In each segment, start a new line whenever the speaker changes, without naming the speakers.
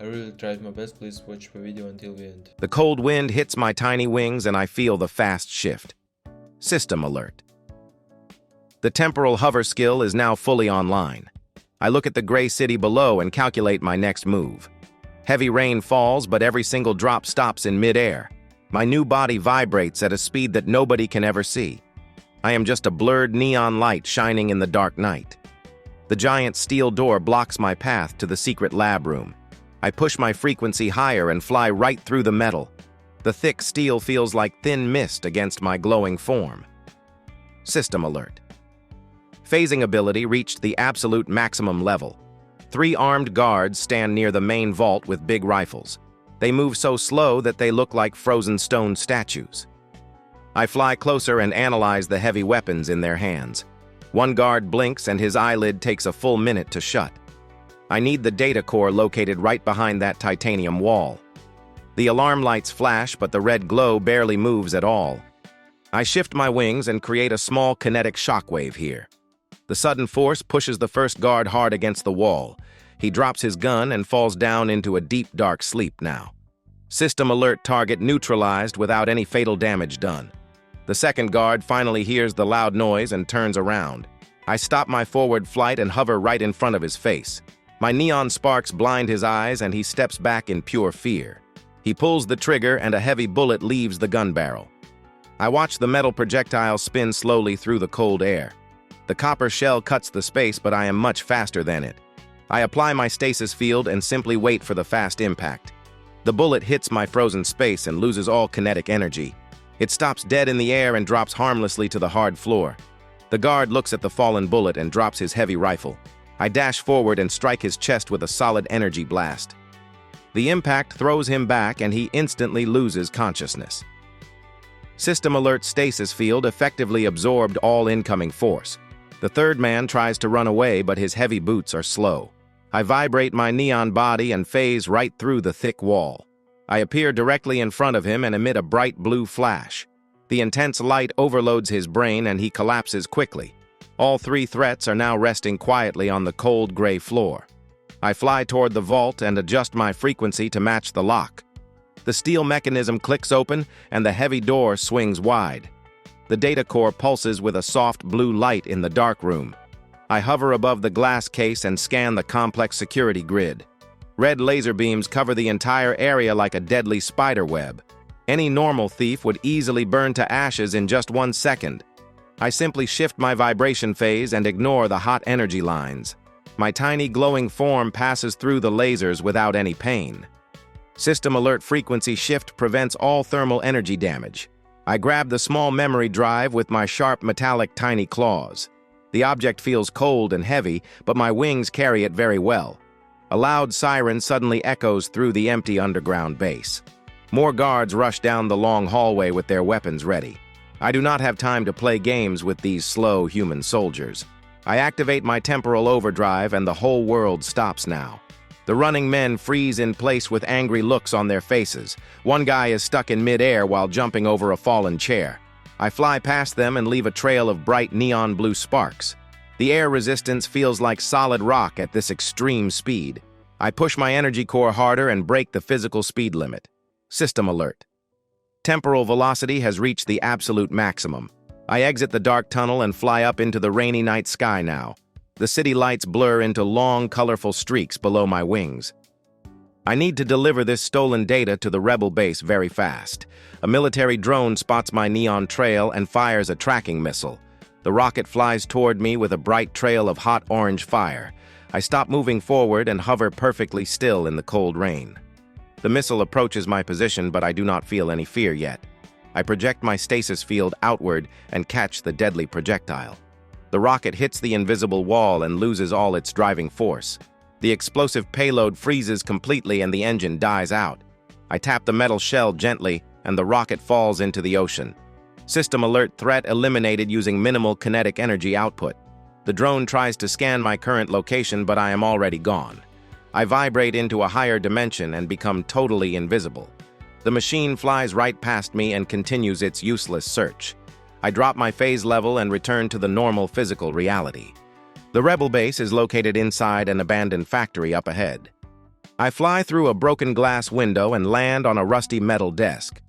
I really tried my best, please watch the video until the end.
The cold wind hits my tiny wings and I feel the fast shift. System alert. The temporal hover skill is now fully online. I look at the gray city below and calculate my next move. Heavy rain falls, but every single drop stops in mid-air. My new body vibrates at a speed that nobody can ever see. I am just a blurred neon light shining in the dark night. The giant steel door blocks my path to the secret lab room. I push my frequency higher and fly right through the metal. The thick steel feels like thin mist against my glowing form. System alert. Phasing ability reached the absolute maximum level. 3 armed guards stand near the main vault with big rifles. They move so slow that they look like frozen stone statues. I fly closer and analyze the heavy weapons in their hands. One guard blinks and his eyelid takes a full minute to shut. I need the data core located right behind that titanium wall. The alarm lights flash, but the red glow barely moves at all. I shift my wings and create a small kinetic shockwave here. The sudden force pushes the first guard hard against the wall. He drops his gun and falls down into a deep, dark sleep now. System alert, target neutralized without any fatal damage done. The second guard finally hears the loud noise and turns around. I stop my forward flight and hover right in front of his face. My neon sparks blind his eyes and he steps back in pure fear. He pulls the trigger and a heavy bullet leaves the gun barrel. I watch the metal projectile spin slowly through the cold air. The copper shell cuts the space, but I am much faster than it. I apply my stasis field and simply wait for the fast impact. The bullet hits my frozen space and loses all kinetic energy. It stops dead in the air and drops harmlessly to the hard floor. The guard looks at the fallen bullet and drops his heavy rifle. I dash forward and strike his chest with a solid energy blast. The impact throws him back and he instantly loses consciousness. System alert stasis field effectively absorbed all incoming force. The third man tries to run away, but his heavy boots are slow. I vibrate my neon body and phase right through the thick wall. I appear directly in front of him and emit a bright blue flash. The intense light overloads his brain and he collapses quickly. All 3 threats are now resting quietly on the cold gray floor. I fly toward the vault and adjust my frequency to match the lock. The steel mechanism clicks open and the heavy door swings wide. The data core pulses with a soft blue light in the dark room. I hover above the glass case and scan the complex security grid. Red laser beams cover the entire area like a deadly spider web. Any normal thief would easily burn to ashes in just 1 second. I simply shift my vibration phase and ignore the hot energy lines. My tiny glowing form passes through the lasers without any pain. System alert frequency shift prevents all thermal energy damage. I grab the small memory drive with my sharp metallic tiny claws. The object feels cold and heavy, but my wings carry it very well. A loud siren suddenly echoes through the empty underground base. More guards rush down the long hallway with their weapons ready. I do not have time to play games with these slow human soldiers. I activate my temporal overdrive and the whole world stops now. The running men freeze in place with angry looks on their faces. One guy is stuck in mid-air while jumping over a fallen chair. I fly past them and leave a trail of bright neon blue sparks. The air resistance feels like solid rock at this extreme speed. I push my energy core harder and break the physical speed limit. System alert. Temporal velocity has reached the absolute maximum. I exit the dark tunnel and fly up into the rainy night sky now. The city lights blur into long, colorful streaks below my wings. I need to deliver this stolen data to the rebel base very fast. A military drone spots my neon trail and fires a tracking missile. The rocket flies toward me with a bright trail of hot orange fire. I stop moving forward and hover perfectly still in the cold rain. The missile approaches my position, but I do not feel any fear yet. I project my stasis field outward and catch the deadly projectile. The rocket hits the invisible wall and loses all its driving force. The explosive payload freezes completely and the engine dies out. I tap the metal shell gently and the rocket falls into the ocean. System alert, threat eliminated using minimal kinetic energy output. The drone tries to scan my current location, but I am already gone. I vibrate into a higher dimension and become totally invisible. The machine flies right past me and continues its useless search. I drop my phase level and return to the normal physical reality. The rebel base is located inside an abandoned factory up ahead. I fly through a broken glass window and land on a rusty metal desk.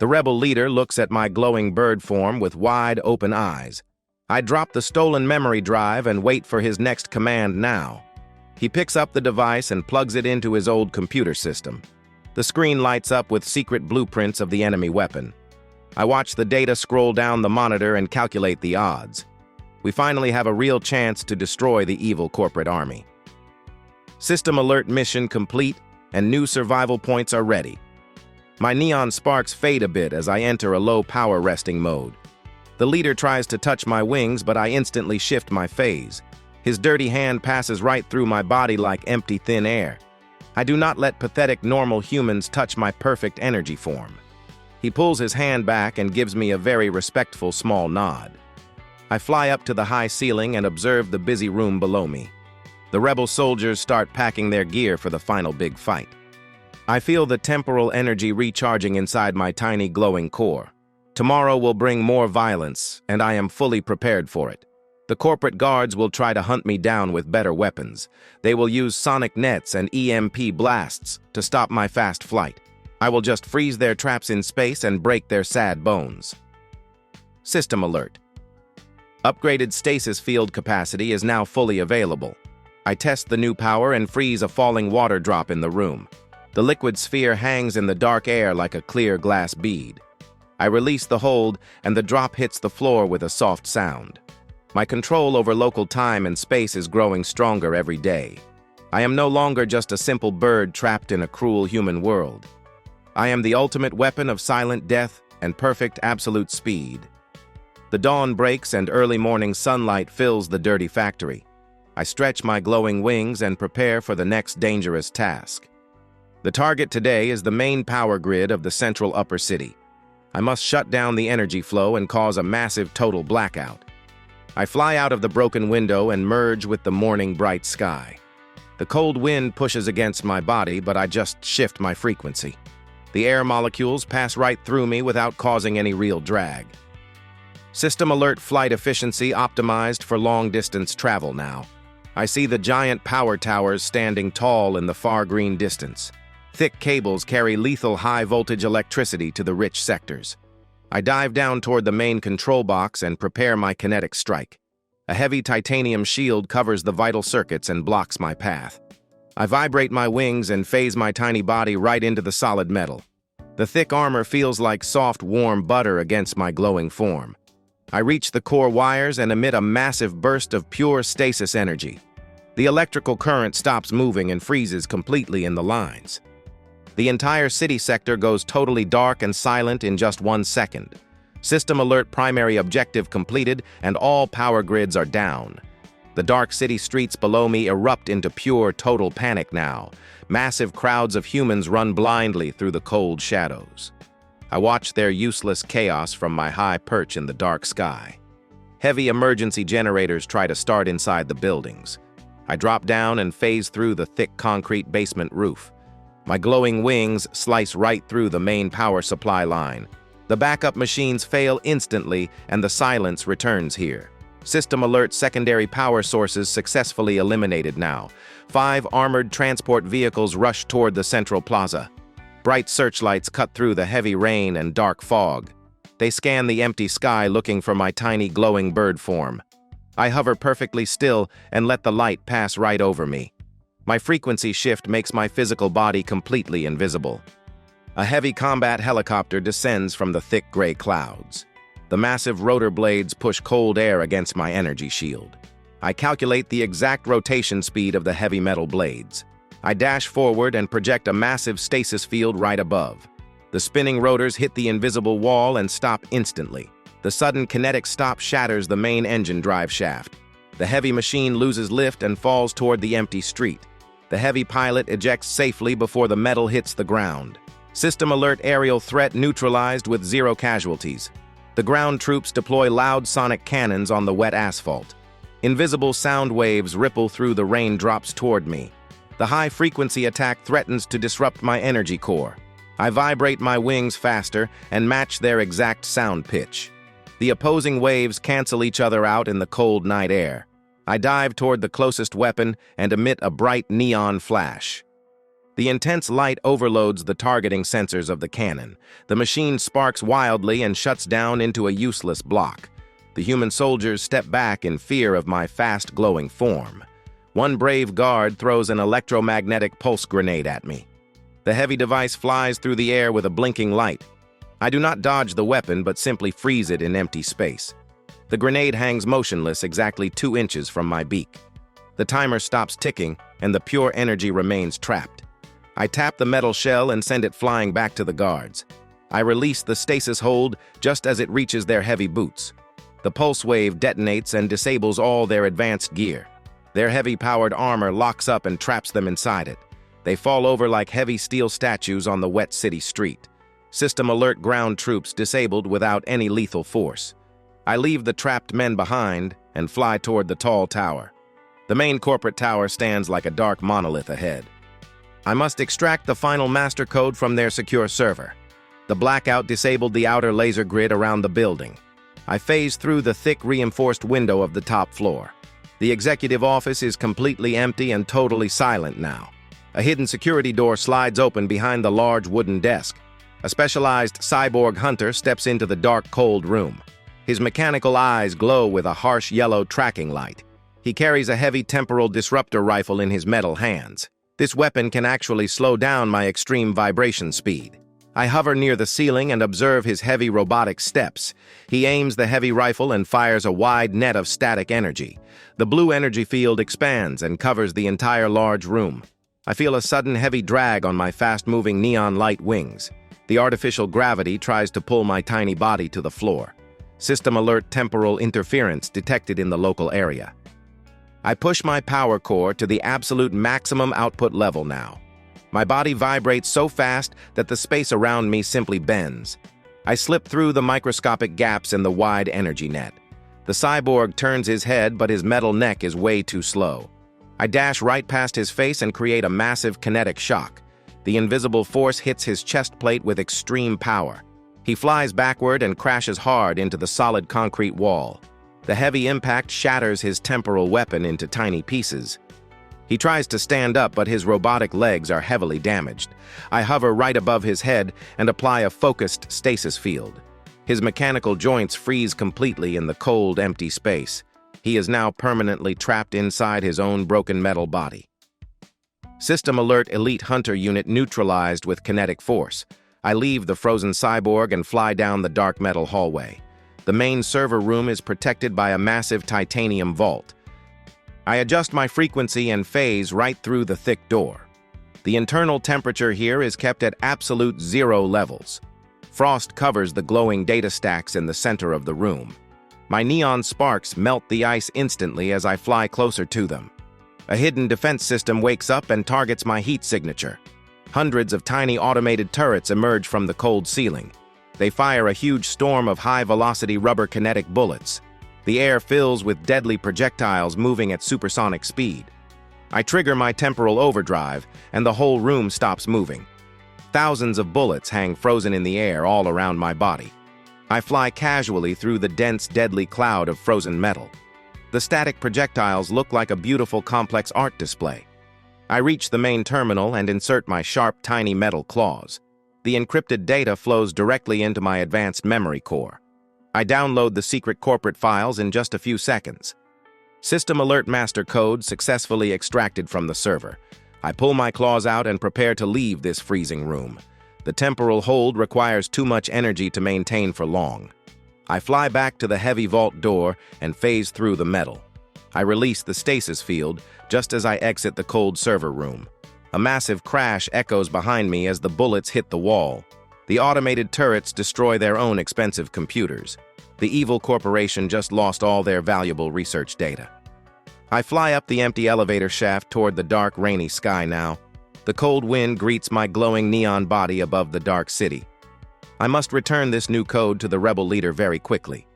The rebel leader looks at my glowing bird form with wide open eyes. I drop the stolen memory drive and wait for his next command now. He picks up the device and plugs it into his old computer system. The screen lights up with secret blueprints of the enemy weapon. I watch the data scroll down the monitor and calculate the odds. We finally have a real chance to destroy the evil corporate army. System alert mission complete, and new survival points are ready. My neon sparks fade a bit as I enter a low power resting mode. The leader tries to touch my wings, but I instantly shift my phase. His dirty hand passes right through my body like empty thin air. I do not let pathetic normal humans touch my perfect energy form. He pulls his hand back and gives me a very respectful small nod. I fly up to the high ceiling and observe the busy room below me. The rebel soldiers start packing their gear for the final big fight. I feel the temporal energy recharging inside my tiny glowing core. Tomorrow will bring more violence, and I am fully prepared for it. The corporate guards will try to hunt me down with better weapons. They will use sonic nets and EMP blasts to stop my fast flight. I will just freeze their traps in space and break their sad bones. System alert. Upgraded stasis field capacity is now fully available. I test the new power and freeze a falling water drop in the room. The liquid sphere hangs in the dark air like a clear glass bead. I release the hold, and the drop hits the floor with a soft sound. My control over local time and space is growing stronger every day. I am no longer just a simple bird trapped in a cruel human world. I am the ultimate weapon of silent death and perfect absolute speed. The dawn breaks and early morning sunlight fills the dirty factory. I stretch my glowing wings and prepare for the next dangerous task. The target today is the main power grid of the central upper city. I must shut down the energy flow and cause a massive total blackout. I fly out of the broken window and merge with the morning bright sky. The cold wind pushes against my body, but I just shift my frequency. The air molecules pass right through me without causing any real drag. System alert flight efficiency optimized for long-distance travel now. I see the giant power towers standing tall in the far green distance. Thick cables carry lethal high-voltage electricity to the rich sectors. I dive down toward the main control box and prepare my kinetic strike. A heavy titanium shield covers the vital circuits and blocks my path. I vibrate my wings and phase my tiny body right into the solid metal. The thick armor feels like soft, warm butter against my glowing form. I reach the core wires and emit a massive burst of pure stasis energy. The electrical current stops moving and freezes completely in the lines. The entire city sector goes totally dark and silent in just 1 second. System alert primary objective completed, and all power grids are down. The dark city streets below me erupt into pure total panic now. Massive crowds of humans run blindly through the cold shadows. I watch their useless chaos from my high perch in the dark sky. Heavy emergency generators try to start inside the buildings. I drop down and phase through the thick concrete basement roof. My glowing wings slice right through the main power supply line. The backup machines fail instantly, and the silence returns here. System alert secondary power sources successfully eliminated now. 5 armored transport vehicles rush toward the central plaza. Bright searchlights cut through the heavy rain and dark fog. They scan the empty sky looking for my tiny glowing bird form. I hover perfectly still and let the light pass right over me. My frequency shift makes my physical body completely invisible. A heavy combat helicopter descends from the thick gray clouds. The massive rotor blades push cold air against my energy shield. I calculate the exact rotation speed of the heavy metal blades. I dash forward and project a massive stasis field right above. The spinning rotors hit the invisible wall and stop instantly. The sudden kinetic stop shatters the main engine drive shaft. The heavy machine loses lift and falls toward the empty street. The heavy pilot ejects safely before the metal hits the ground. System alert aerial threat neutralized with 0 casualties. The ground troops deploy loud sonic cannons on the wet asphalt. Invisible sound waves ripple through the raindrops toward me. The high-frequency attack threatens to disrupt my energy core. I vibrate my wings faster and match their exact sound pitch. The opposing waves cancel each other out in the cold night air. I dive toward the closest weapon and emit a bright neon flash. The intense light overloads the targeting sensors of the cannon. The machine sparks wildly and shuts down into a useless block. The human soldiers step back in fear of my fast glowing form. One brave guard throws an electromagnetic pulse grenade at me. The heavy device flies through the air with a blinking light. I do not dodge the weapon, but simply freeze it in empty space. The grenade hangs motionless exactly 2 inches from my beak. The timer stops ticking, and the pure energy remains trapped. I tap the metal shell and send it flying back to the guards. I release the stasis hold just as it reaches their heavy boots. The pulse wave detonates and disables all their advanced gear. Their heavy-powered armor locks up and traps them inside it. They fall over like heavy steel statues on the wet city street. System alert ground troops disabled without any lethal force. I leave the trapped men behind and fly toward the tall tower. The main corporate tower stands like a dark monolith ahead. I must extract the final master code from their secure server. The blackout disabled the outer laser grid around the building. I phase through the thick reinforced window of the top floor. The executive office is completely empty and totally silent now. A hidden security door slides open behind the large wooden desk. A specialized cyborg hunter steps into the dark, cold room. His mechanical eyes glow with a harsh yellow tracking light. He carries a heavy temporal disruptor rifle in his metal hands. This weapon can actually slow down my extreme vibration speed. I hover near the ceiling and observe his heavy robotic steps. He aims the heavy rifle and fires a wide net of static energy. The blue energy field expands and covers the entire large room. I feel a sudden heavy drag on my fast-moving neon light wings. The artificial gravity tries to pull my tiny body to the floor. System alert temporal interference detected in the local area. I push my power core to the absolute maximum output level now. My body vibrates so fast that the space around me simply bends. I slip through the microscopic gaps in the wide energy net. The cyborg turns his head, but his metal neck is way too slow. I dash right past his face and create a massive kinetic shock. The invisible force hits his chest plate with extreme power. He flies backward and crashes hard into the solid concrete wall. The heavy impact shatters his temporal weapon into tiny pieces. He tries to stand up, but his robotic legs are heavily damaged. I hover right above his head and apply a focused stasis field. His mechanical joints freeze completely in the cold, empty space. He is now permanently trapped inside his own broken metal body. System alert elite hunter unit neutralized with kinetic force. I leave the frozen cyborg and fly down the dark metal hallway. The main server room is protected by a massive titanium vault. I adjust my frequency and phase right through the thick door. The internal temperature here is kept at absolute 0 levels. Frost covers the glowing data stacks in the center of the room. My neon sparks melt the ice instantly as I fly closer to them. A hidden defense system wakes up and targets my heat signature. Hundreds of tiny automated turrets emerge from the cold ceiling. They fire a huge storm of high-velocity rubber kinetic bullets. The air fills with deadly projectiles moving at supersonic speed. I trigger my temporal overdrive, and the whole room stops moving. Thousands of bullets hang frozen in the air all around my body. I fly casually through the dense, deadly cloud of frozen metal. The static projectiles look like a beautiful, complex art display. I reach the main terminal and insert my sharp, tiny metal claws. The encrypted data flows directly into my advanced memory core. I download the secret corporate files in just a few seconds. System alert master code successfully extracted from the server. I pull my claws out and prepare to leave this freezing room. The temporal hold requires too much energy to maintain for long. I fly back to the heavy vault door and phase through the metal. I release the stasis field just as I exit the cold server room. A massive crash echoes behind me as the bullets hit the wall. The automated turrets destroy their own expensive computers. The evil corporation just lost all their valuable research data. I fly up the empty elevator shaft toward the dark, rainy sky now. The cold wind greets my glowing neon body above the dark city. I must return this new code to the rebel leader very quickly.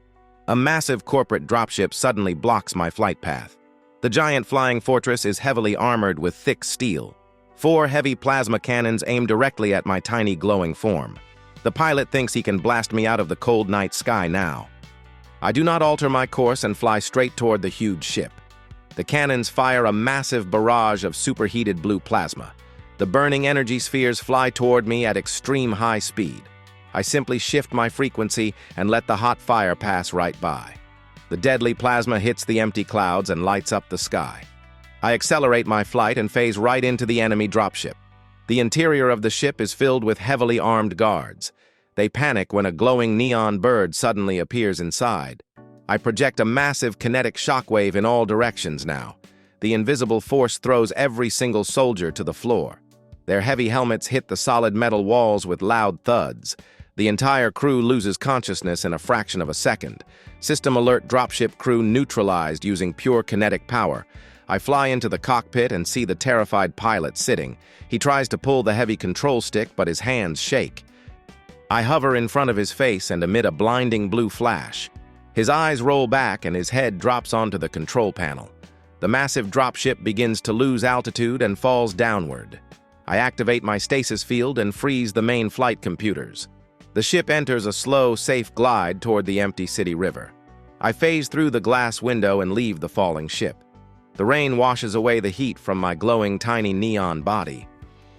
A massive corporate dropship suddenly blocks my flight path. The giant flying fortress is heavily armored with thick steel. 4 heavy plasma cannons aim directly at my tiny glowing form. The pilot thinks he can blast me out of the cold night sky now. I do not alter my course and fly straight toward the huge ship. The cannons fire a massive barrage of superheated blue plasma. The burning energy spheres fly toward me at extreme high speed. I simply shift my frequency and let the hot fire pass right by. The deadly plasma hits the empty clouds and lights up the sky. I accelerate my flight and phase right into the enemy dropship. The interior of the ship is filled with heavily armed guards. They panic when a glowing neon bird suddenly appears inside. I project a massive kinetic shockwave in all directions now. The invisible force throws every single soldier to the floor. Their heavy helmets hit the solid metal walls with loud thuds. The entire crew loses consciousness in a fraction of a second. System alert dropship crew neutralized using pure kinetic power. I fly into the cockpit and see the terrified pilot sitting. He tries to pull the heavy control stick, but his hands shake. I hover in front of his face and emit a blinding blue flash. His eyes roll back and his head drops onto the control panel. The massive dropship begins to lose altitude and falls downward. I activate my stasis field and freeze the main flight computers. The ship enters a slow, safe glide toward the empty city river. I phase through the glass window and leave the falling ship. The rain washes away the heat from my glowing tiny neon body.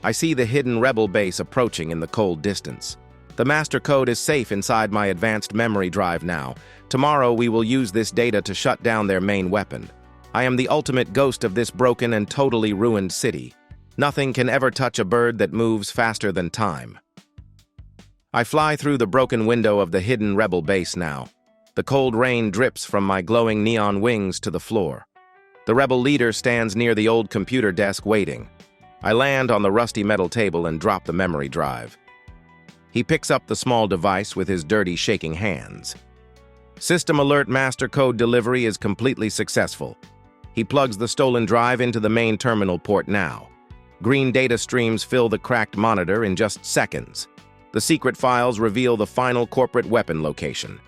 I see the hidden rebel base approaching in the cold distance. The master code is safe inside my advanced memory drive now. Tomorrow we will use this data to shut down their main weapon. I am the ultimate ghost of this broken and totally ruined city. Nothing can ever touch a bird that moves faster than time. I fly through the broken window of the hidden rebel base now. The cold rain drips from my glowing neon wings to the floor. The rebel leader stands near the old computer desk waiting. I land on the rusty metal table and drop the memory drive. He picks up the small device with his dirty, shaking hands. System alert master code delivery is completely successful. He plugs the stolen drive into the main terminal port now. Green data streams fill the cracked monitor in just seconds. The secret files reveal the final corporate weapon location.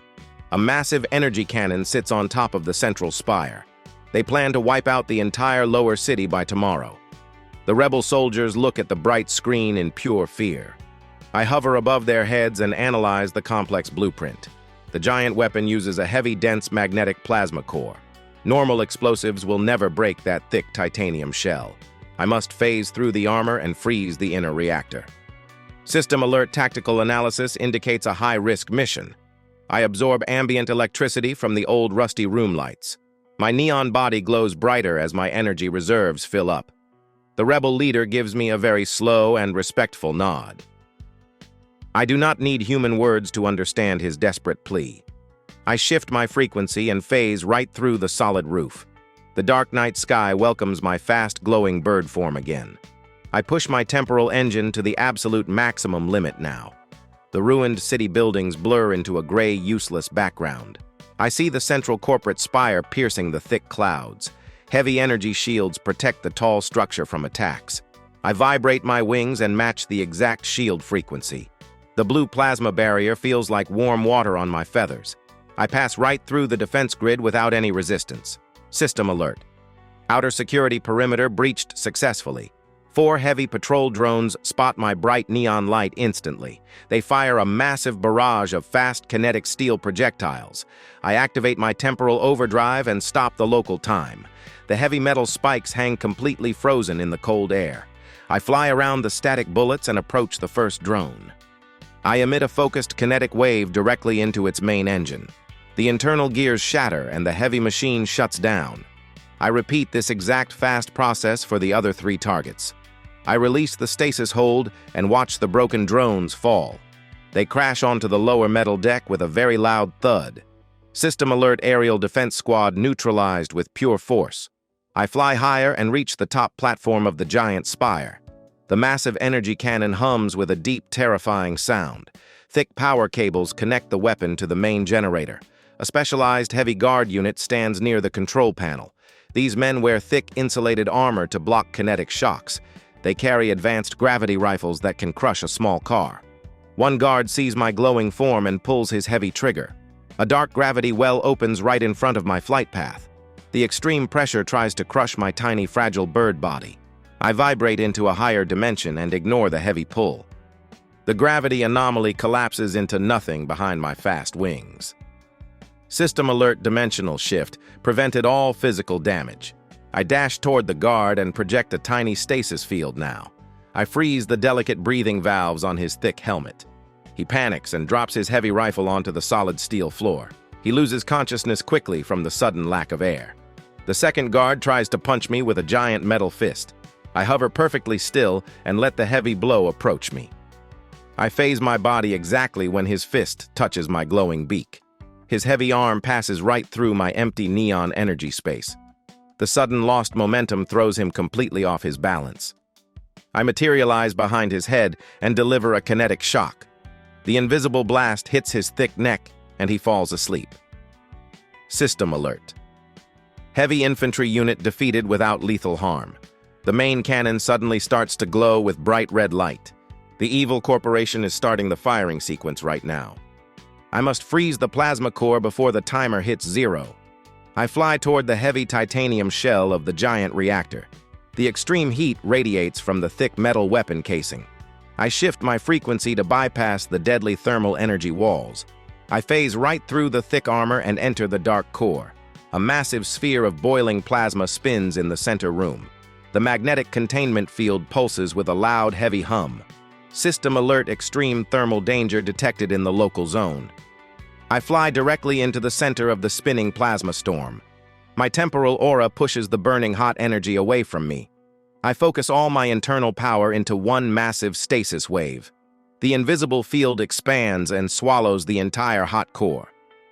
A massive energy cannon sits on top of the central spire. They plan to wipe out the entire lower city by tomorrow. The rebel soldiers look at the bright screen in pure fear. I hover above their heads and analyze the complex blueprint. The giant weapon uses a heavy, dense magnetic plasma core. Normal explosives will never break that thick titanium shell. I must phase through the armor and freeze the inner reactor. System alert tactical analysis indicates a high-risk mission. I absorb ambient electricity from the old rusty room lights. My neon body glows brighter as my energy reserves fill up. The rebel leader gives me a very slow and respectful nod. I do not need human words to understand his desperate plea. I shift my frequency and phase right through the solid roof. The dark night sky welcomes my fast, glowing bird form again. I push my temporal engine to the absolute maximum limit now. The ruined city buildings blur into a gray, useless background. I see the central corporate spire piercing the thick clouds. Heavy energy shields protect the tall structure from attacks. I vibrate my wings and match the exact shield frequency. The blue plasma barrier feels like warm water on my feathers. I pass right through the defense grid without any resistance. System alert. Outer security perimeter breached successfully. 4 heavy patrol drones spot my bright neon light instantly. They fire a massive barrage of fast kinetic steel projectiles. I activate my temporal overdrive and stop the local time. The heavy metal spikes hang completely frozen in the cold air. I fly around the static bullets and approach the first drone. I emit a focused kinetic wave directly into its main engine. The internal gears shatter and the heavy machine shuts down. I repeat this exact fast process for the other 3 targets. I release the stasis hold and watch the broken drones fall. They crash onto the lower metal deck with a very loud thud. System alert aerial defense squad neutralized with pure force. I fly higher and reach the top platform of the giant spire. The massive energy cannon hums with a deep, terrifying sound. Thick power cables connect the weapon to the main generator. A specialized heavy guard unit stands near the control panel. These men wear thick, insulated armor to block kinetic shocks. They carry advanced gravity rifles that can crush a small car. One guard sees my glowing form and pulls his heavy trigger. A dark gravity well opens right in front of my flight path. The extreme pressure tries to crush my tiny, fragile bird body. I vibrate into a higher dimension and ignore the heavy pull. The gravity anomaly collapses into nothing behind my fast wings. System alert dimensional shift prevented all physical damage. I dash toward the guard and project a tiny stasis field now. I freeze the delicate breathing valves on his thick helmet. He panics and drops his heavy rifle onto the solid steel floor. He loses consciousness quickly from the sudden lack of air. The second guard tries to punch me with a giant metal fist. I hover perfectly still and let the heavy blow approach me. I phase my body exactly when his fist touches my glowing beak. His heavy arm passes right through my empty neon energy space. The sudden lost momentum throws him completely off his balance. I materialize behind his head and deliver a kinetic shock. The invisible blast hits his thick neck and he falls asleep. System alert. Heavy infantry unit defeated without lethal harm. The main cannon suddenly starts to glow with bright red light. The evil corporation is starting the firing sequence right now. I must freeze the plasma core before the timer hits 0. I fly toward the heavy titanium shell of the giant reactor. The extreme heat radiates from the thick metal weapon casing. I shift my frequency to bypass the deadly thermal energy walls. I phase right through the thick armor and enter the dark core. A massive sphere of boiling plasma spins in the center room. The magnetic containment field pulses with a loud, heavy hum. System alert: extreme thermal danger detected in the local zone. I fly directly into the center of the spinning plasma storm. My temporal aura pushes the burning hot energy away from me. I focus all my internal power into one massive stasis wave. The invisible field expands and swallows the entire hot core.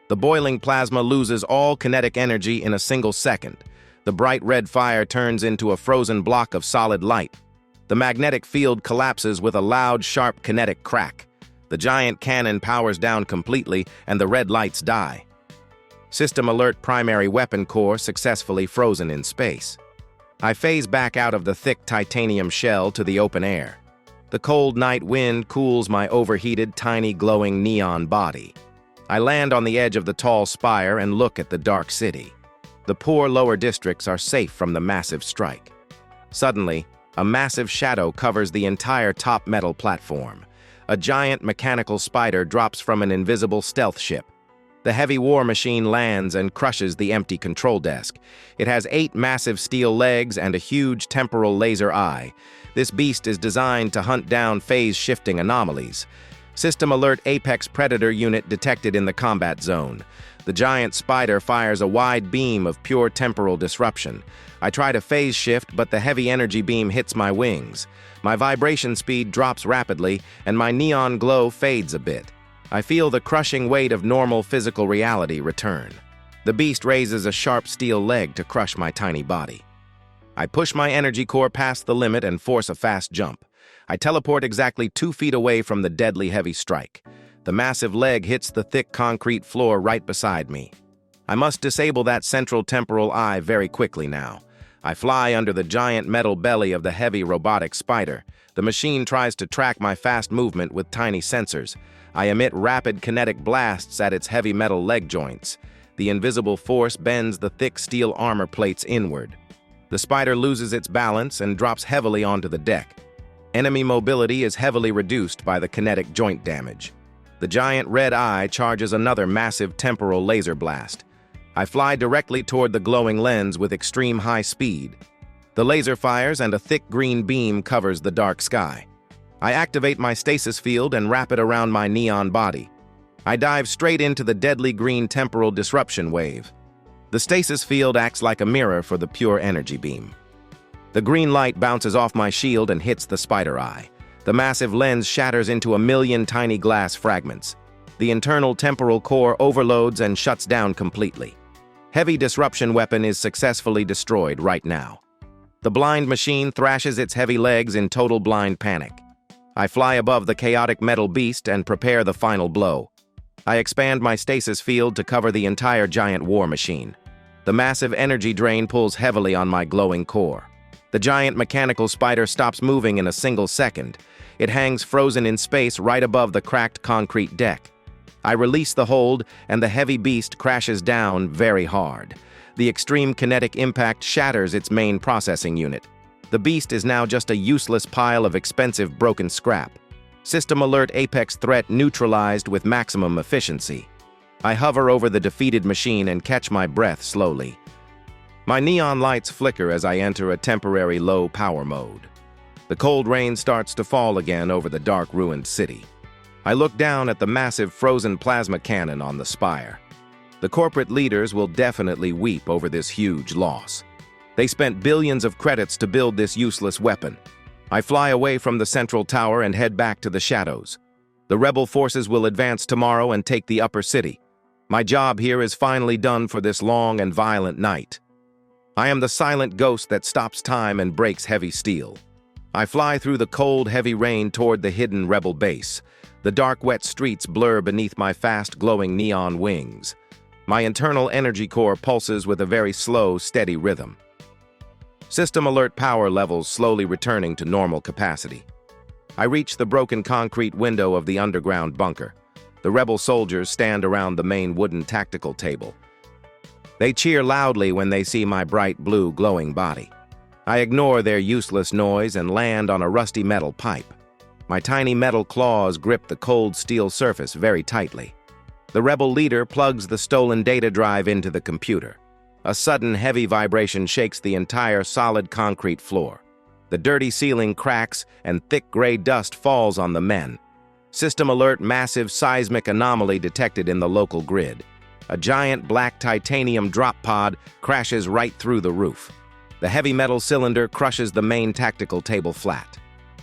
The boiling plasma loses all kinetic energy in a single second. The bright red fire turns into a frozen block of solid light. The magnetic field collapses with a loud, sharp kinetic crack. The giant cannon powers down completely, and the red lights die. System alert: primary weapon core successfully frozen in space. I phase back out of the thick titanium shell to the open air. The cold night wind cools my overheated, tiny, glowing neon body. I land on the edge of the tall spire and look at the dark city. The poor lower districts are safe from the massive strike. Suddenly, a massive shadow covers the entire top metal platform. A giant mechanical spider drops from an invisible stealth ship. The heavy war machine lands and crushes the empty control desk. It has 8 massive steel legs and a huge temporal laser eye. This beast is designed to hunt down phase-shifting anomalies. System alert: Apex Predator unit detected in the combat zone. The giant spider fires a wide beam of pure temporal disruption. I try to phase shift, but the heavy energy beam hits my wings. My vibration speed drops rapidly, and my neon glow fades a bit. I feel the crushing weight of normal physical reality return. The beast raises a sharp steel leg to crush my tiny body. I push my energy core past the limit and force a fast jump. I teleport exactly 2 feet away from the deadly heavy strike. The massive leg hits the thick concrete floor right beside me. I must disable that central temporal eye very quickly now. I fly under the giant metal belly of the heavy robotic spider. The machine tries to track my fast movement with tiny sensors. I emit rapid kinetic blasts at its heavy metal leg joints. The invisible force bends the thick steel armor plates inward. The spider loses its balance and drops heavily onto the deck. Enemy mobility is heavily reduced by the kinetic joint damage. The giant red eye charges another massive temporal laser blast. I fly directly toward the glowing lens with extreme high speed. The laser fires and a thick green beam covers the dark sky. I activate my stasis field and wrap it around my neon body. I dive straight into the deadly green temporal disruption wave. The stasis field acts like a mirror for the pure energy beam. The green light bounces off my shield and hits the spider eye. The massive lens shatters into a million tiny glass fragments. The internal temporal core overloads and shuts down completely. Heavy disruption weapon is successfully destroyed right now. The blind machine thrashes its heavy legs in total blind panic. I fly above the chaotic metal beast and prepare the final blow. I expand my stasis field to cover the entire giant war machine. The massive energy drain pulls heavily on my glowing core. The giant mechanical spider stops moving in a single second. It hangs frozen in space right above the cracked concrete deck. I release the hold, and the heavy beast crashes down very hard. The extreme kinetic impact shatters its main processing unit. The beast is now just a useless pile of expensive broken scrap. System alert: Apex threat neutralized with maximum efficiency. I hover over the defeated machine and catch my breath slowly. My neon lights flicker as I enter a temporary low power mode. The cold rain starts to fall again over the dark, ruined city. I look down at the massive frozen plasma cannon on the spire. The corporate leaders will definitely weep over this huge loss. They spent billions of credits to build this useless weapon. I fly away from the central tower and head back to the shadows. The rebel forces will advance tomorrow and take the upper city. My job here is finally done for this long and violent night. I am the silent ghost that stops time and breaks heavy steel. I fly through the cold, heavy rain toward the hidden rebel base. The dark, wet streets blur beneath my fast, glowing neon wings. My internal energy core pulses with a very slow, steady rhythm. System alert power levels slowly returning to normal capacity. I reach the broken concrete window of the underground bunker. The rebel soldiers stand around the main wooden tactical table. They cheer loudly when they see my bright blue glowing body. I ignore their useless noise and land on a rusty metal pipe. My tiny metal claws grip the cold steel surface very tightly. The rebel leader plugs the stolen data drive into the computer. A sudden heavy vibration shakes the entire solid concrete floor. The dirty ceiling cracks and thick gray dust falls on the men. System alert: massive seismic anomaly detected in the local grid. A giant black titanium drop pod crashes right through the roof. The heavy metal cylinder crushes the main tactical table flat.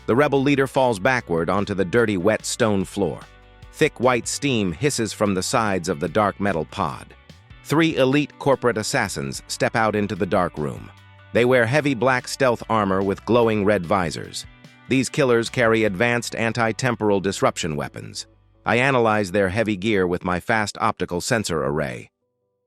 The rebel leader falls backward onto the dirty, wet stone floor. Thick white steam hisses from the sides of the dark metal pod. 3 elite corporate assassins step out into the dark room. They wear heavy black stealth armor with glowing red visors. These killers carry advanced anti-temporal disruption weapons. I analyze their heavy gear with my fast optical sensor array.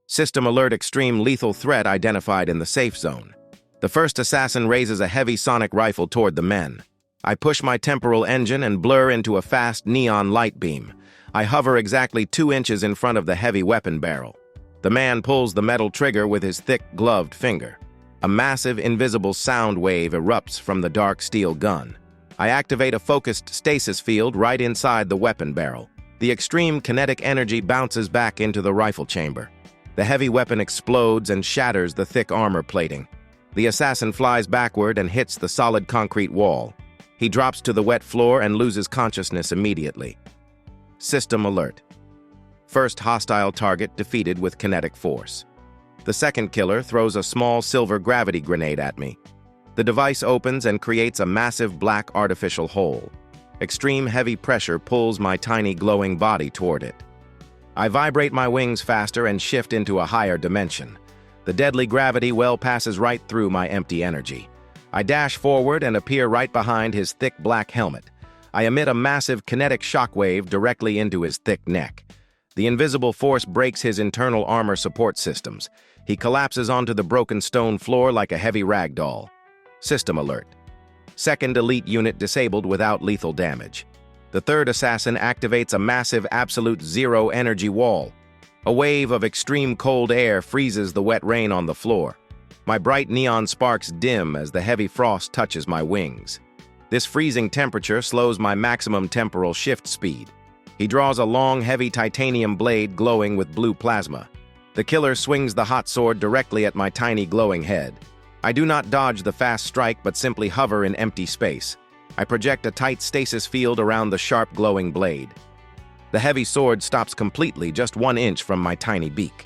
System alert: extreme lethal threat identified in the safe zone. The first assassin raises a heavy sonic rifle toward the men. I push my temporal engine and blur into a fast neon light beam. I hover exactly 2 inches in front of the heavy weapon barrel. The man pulls the metal trigger with his thick, gloved finger. A massive, invisible sound wave erupts from the dark steel gun. I activate a focused stasis field right inside the weapon barrel. The extreme kinetic energy bounces back into the rifle chamber. The heavy weapon explodes and shatters the thick armor plating. The assassin flies backward and hits the solid concrete wall. He drops to the wet floor and loses consciousness immediately. System alert: first hostile target defeated with kinetic force. The second killer throws a small silver gravity grenade at me. The device opens and creates a massive black artificial hole. Extreme heavy pressure pulls my tiny glowing body toward it. I vibrate my wings faster and shift into a higher dimension. The deadly gravity well passes right through my empty energy. I dash forward and appear right behind his thick black helmet. I emit a massive kinetic shockwave directly into his thick neck. The invisible force breaks his internal armor support systems. He collapses onto the broken stone floor like a heavy rag doll. System alert: second elite unit disabled without lethal damage. The third assassin activates a massive absolute zero energy wall. A wave of extreme cold air freezes the wet rain on the floor. My bright neon sparks dim as the heavy frost touches my wings. This freezing temperature slows my maximum temporal shift speed. He draws a long, heavy titanium blade glowing with blue plasma. The killer swings the hot sword directly at my tiny glowing head. I do not dodge the fast strike but simply hover in empty space. I project a tight stasis field around the sharp glowing blade. The heavy sword stops completely just 1 inch from my tiny beak.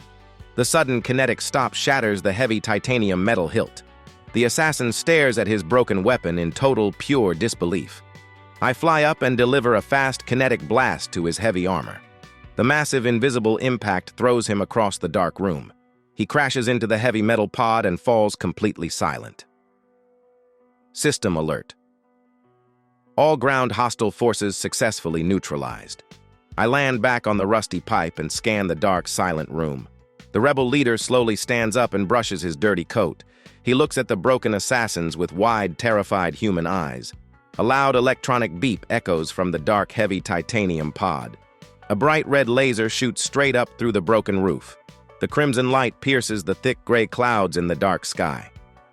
The sudden kinetic stop shatters the heavy titanium metal hilt. The assassin stares at his broken weapon in total, pure disbelief. I fly up and deliver a fast kinetic blast to his heavy armor. The massive invisible impact throws him across the dark room. He crashes into the heavy metal pod and falls completely silent. System alert: all ground hostile forces successfully neutralized. I land back on the rusty pipe and scan the dark, silent room. The rebel leader slowly stands up and brushes his dirty coat. He looks at the broken assassins with wide, terrified human eyes. A loud electronic beep echoes from the dark, heavy titanium pod. A bright red laser shoots straight up through the broken roof. The crimson light pierces the thick gray clouds in the dark sky.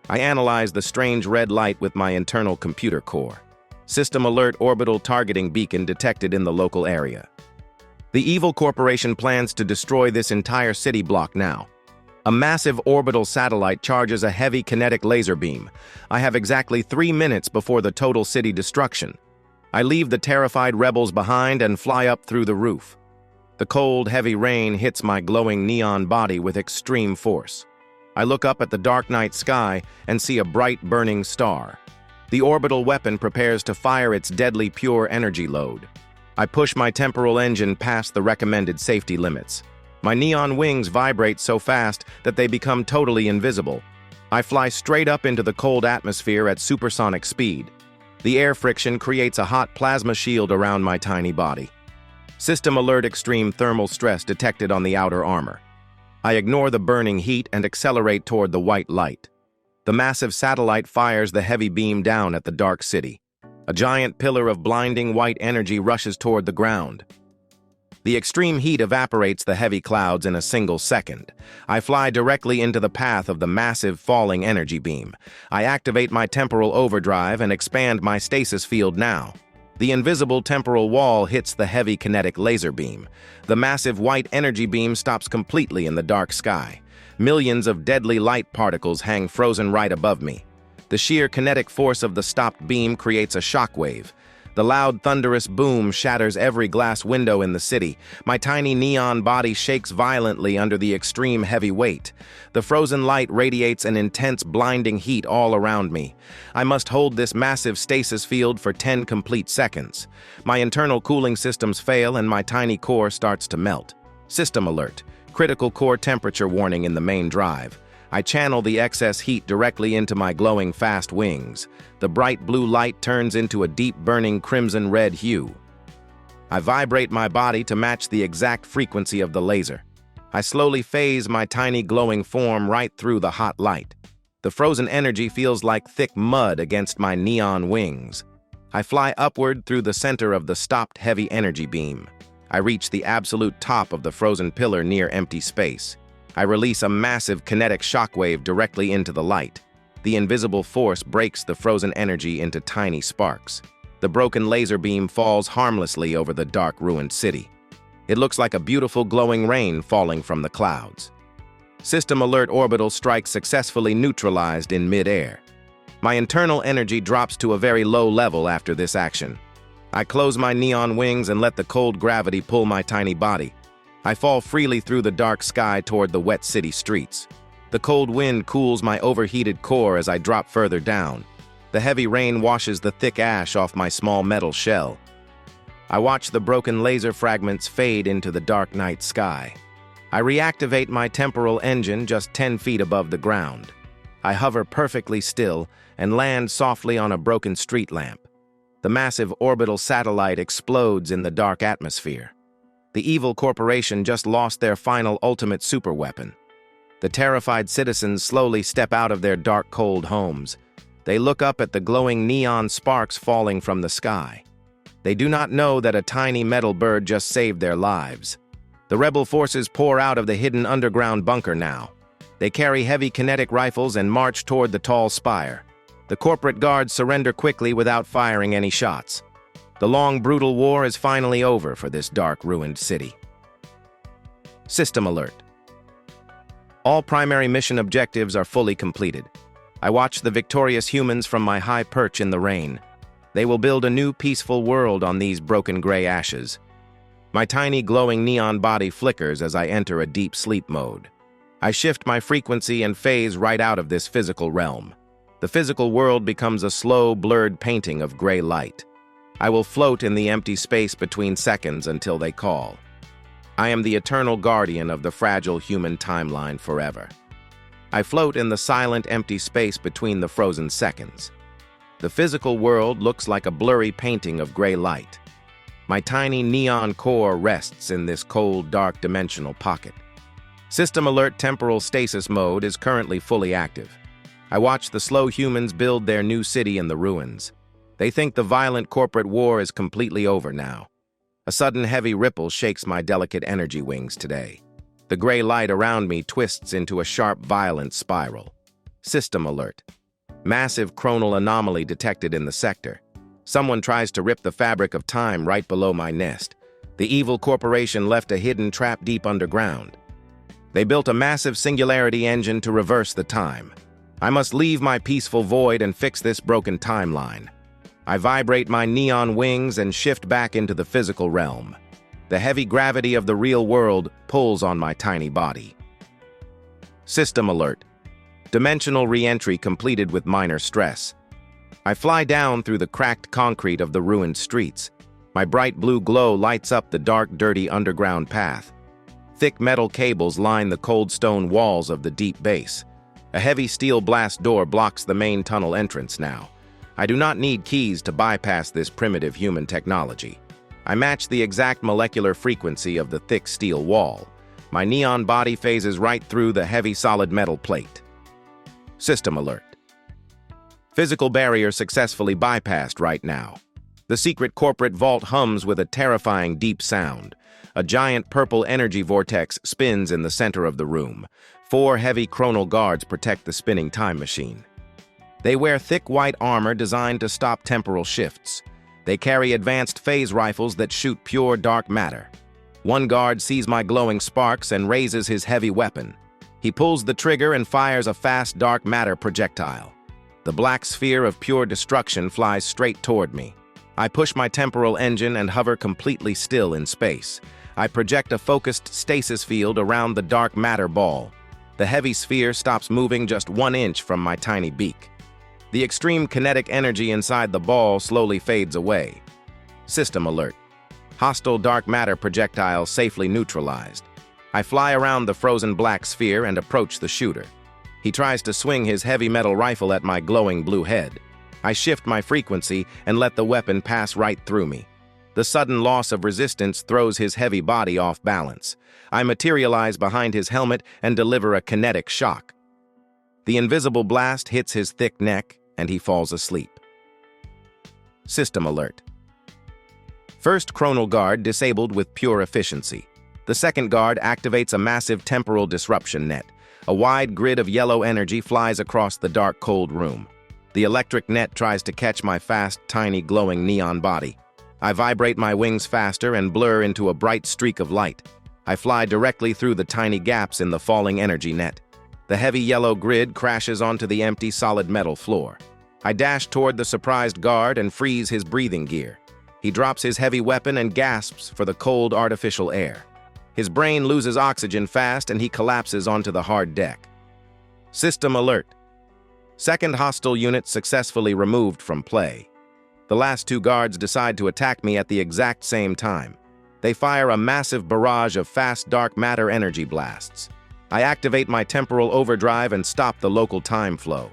I analyze the strange red light with my internal computer core. System alert: orbital targeting beacon detected in the local area. The evil corporation plans to destroy this entire city block now. A massive orbital satellite charges a heavy kinetic laser beam. I have exactly 3 minutes before the total city destruction. I leave the terrified rebels behind and fly up through the roof. The cold, heavy rain hits my glowing neon body with extreme force. I look up at the dark night sky and see a bright, burning star. The orbital weapon prepares to fire its deadly pure energy load. I push my temporal engine past the recommended safety limits. My neon wings vibrate so fast that they become totally invisible. I fly straight up into the cold atmosphere at supersonic speed. The air friction creates a hot plasma shield around my tiny body. System alert: extreme thermal stress detected on the outer armor. I ignore the burning heat and accelerate toward the white light. The massive satellite fires the heavy beam down at the dark city. A giant pillar of blinding white energy rushes toward the ground. The extreme heat evaporates the heavy clouds in a single second. I fly directly into the path of the massive falling energy beam. I activate my temporal overdrive and expand my stasis field now. The invisible temporal wall hits the heavy kinetic laser beam. The massive white energy beam stops completely in the dark sky. Millions of deadly light particles hang frozen right above me. The sheer kinetic force of the stopped beam creates a shockwave. The loud, thunderous boom shatters every glass window in the city. My tiny neon body shakes violently under the extreme heavy weight. The frozen light radiates an intense, blinding heat all around me. I must hold this massive stasis field for 10 complete seconds. My internal cooling systems fail and my tiny core starts to melt. System alert: critical core temperature warning in the main drive. I channel the excess heat directly into my glowing fast wings. The bright blue light turns into a deep burning crimson-red hue. I vibrate my body to match the exact frequency of the laser. I slowly phase my tiny glowing form right through the hot light. The frozen energy feels like thick mud against my neon wings. I fly upward through the center of the stopped heavy energy beam. I reach the absolute top of the frozen pillar near empty space. I release a massive kinetic shockwave directly into the light. The invisible force breaks the frozen energy into tiny sparks. The broken laser beam falls harmlessly over the dark, ruined city. It looks like a beautiful glowing rain falling from the clouds. System alert: Orbital strike successfully neutralized in mid-air. My internal energy drops to a very low level after this action. I close my neon wings and let the cold gravity pull my tiny body. I fall freely through the dark sky toward the wet city streets. The cold wind cools my overheated core as I drop further down. The heavy rain washes the thick ash off my small metal shell. I watch the broken laser fragments fade into the dark night sky. I reactivate my temporal engine just 10 feet above the ground. I hover perfectly still and land softly on a broken street lamp. The massive orbital satellite explodes in the dark atmosphere. The evil corporation just lost their final ultimate superweapon. The terrified citizens slowly step out of their dark, cold homes. They look up at the glowing neon sparks falling from the sky. They do not know that a tiny metal bird just saved their lives. The rebel forces pour out of the hidden underground bunker now. They carry heavy kinetic rifles and march toward the tall spire. The corporate guards surrender quickly without firing any shots. The long, brutal war is finally over for this dark, ruined city. System alert: all primary mission objectives are fully completed. I watch the victorious humans from my high perch in the rain. They will build a new, peaceful world on these broken gray ashes. My tiny, glowing neon body flickers as I enter a deep sleep mode. I shift my frequency and phase right out of this physical realm. The physical world becomes a slow, blurred painting of gray light. I will float in the empty space between seconds until they call. I am the eternal guardian of the fragile human timeline forever. I float in the silent, empty space between the frozen seconds. The physical world looks like a blurry painting of gray light. My tiny neon core rests in this cold, dark dimensional pocket. System alert: temporal stasis mode is currently fully active. I watch the slow humans build their new city in the ruins. They think the violent corporate war is completely over now. A sudden heavy ripple shakes my delicate energy wings today. The gray light around me twists into a sharp, violent spiral. System alert: massive chronal anomaly detected in the sector. Someone tries to rip the fabric of time right below my nest. The evil corporation left a hidden trap deep underground. They built a massive Singularity engine to reverse the time. I must leave my peaceful void and fix this broken timeline. I vibrate my neon wings and shift back into the physical realm. The heavy gravity of the real world pulls on my tiny body. System alert. Dimensional re-entry completed with minor stress. I fly down through the cracked concrete of the ruined streets. My bright blue glow lights up the dark, dirty underground path. Thick metal cables line the cold stone walls of the deep base. A heavy steel blast door blocks the main tunnel entrance now. I do not need keys to bypass this primitive human technology. I match the exact molecular frequency of the thick steel wall. My neon body phases right through the heavy solid metal plate. System alert. Physical barrier successfully bypassed right now. The secret corporate vault hums with a terrifying deep sound. A giant purple energy vortex spins in the center of the room. 4 heavy chronal guards protect the spinning time machine. They wear thick white armor designed to stop temporal shifts. They carry advanced phase rifles that shoot pure dark matter. One guard sees my glowing sparks and raises his heavy weapon. He pulls the trigger and fires a fast dark matter projectile. The black sphere of pure destruction flies straight toward me. I push my temporal engine and hover completely still in space. I project a focused stasis field around the dark matter ball. The heavy sphere stops moving just 1 inch from my tiny beak. The extreme kinetic energy inside the ball slowly fades away. System alert. Hostile dark matter projectile safely neutralized. I fly around the frozen black sphere and approach the shooter. He tries to swing his heavy metal rifle at my glowing blue head. I shift my frequency and let the weapon pass right through me. The sudden loss of resistance throws his heavy body off balance. I materialize behind his helmet and deliver a kinetic shock. The invisible blast hits his thick neck, and he falls asleep. System alert. First chronal guard disabled with pure efficiency. The second guard activates a massive temporal disruption net. A wide grid of yellow energy flies across the dark, cold room. The electric net tries to catch my fast, tiny, glowing neon body. I vibrate my wings faster and blur into a bright streak of light. I fly directly through the tiny gaps in the falling energy net. The heavy yellow grid crashes onto the empty solid metal floor. I dash toward the surprised guard and freeze his breathing gear. He drops his heavy weapon and gasps for the cold artificial air. His brain loses oxygen fast and he collapses onto the hard deck. System alert. Second hostile unit successfully removed from play. The last 2 guards decide to attack me at the exact same time. They fire a massive barrage of fast dark matter energy blasts. I activate my temporal overdrive and stop the local time flow.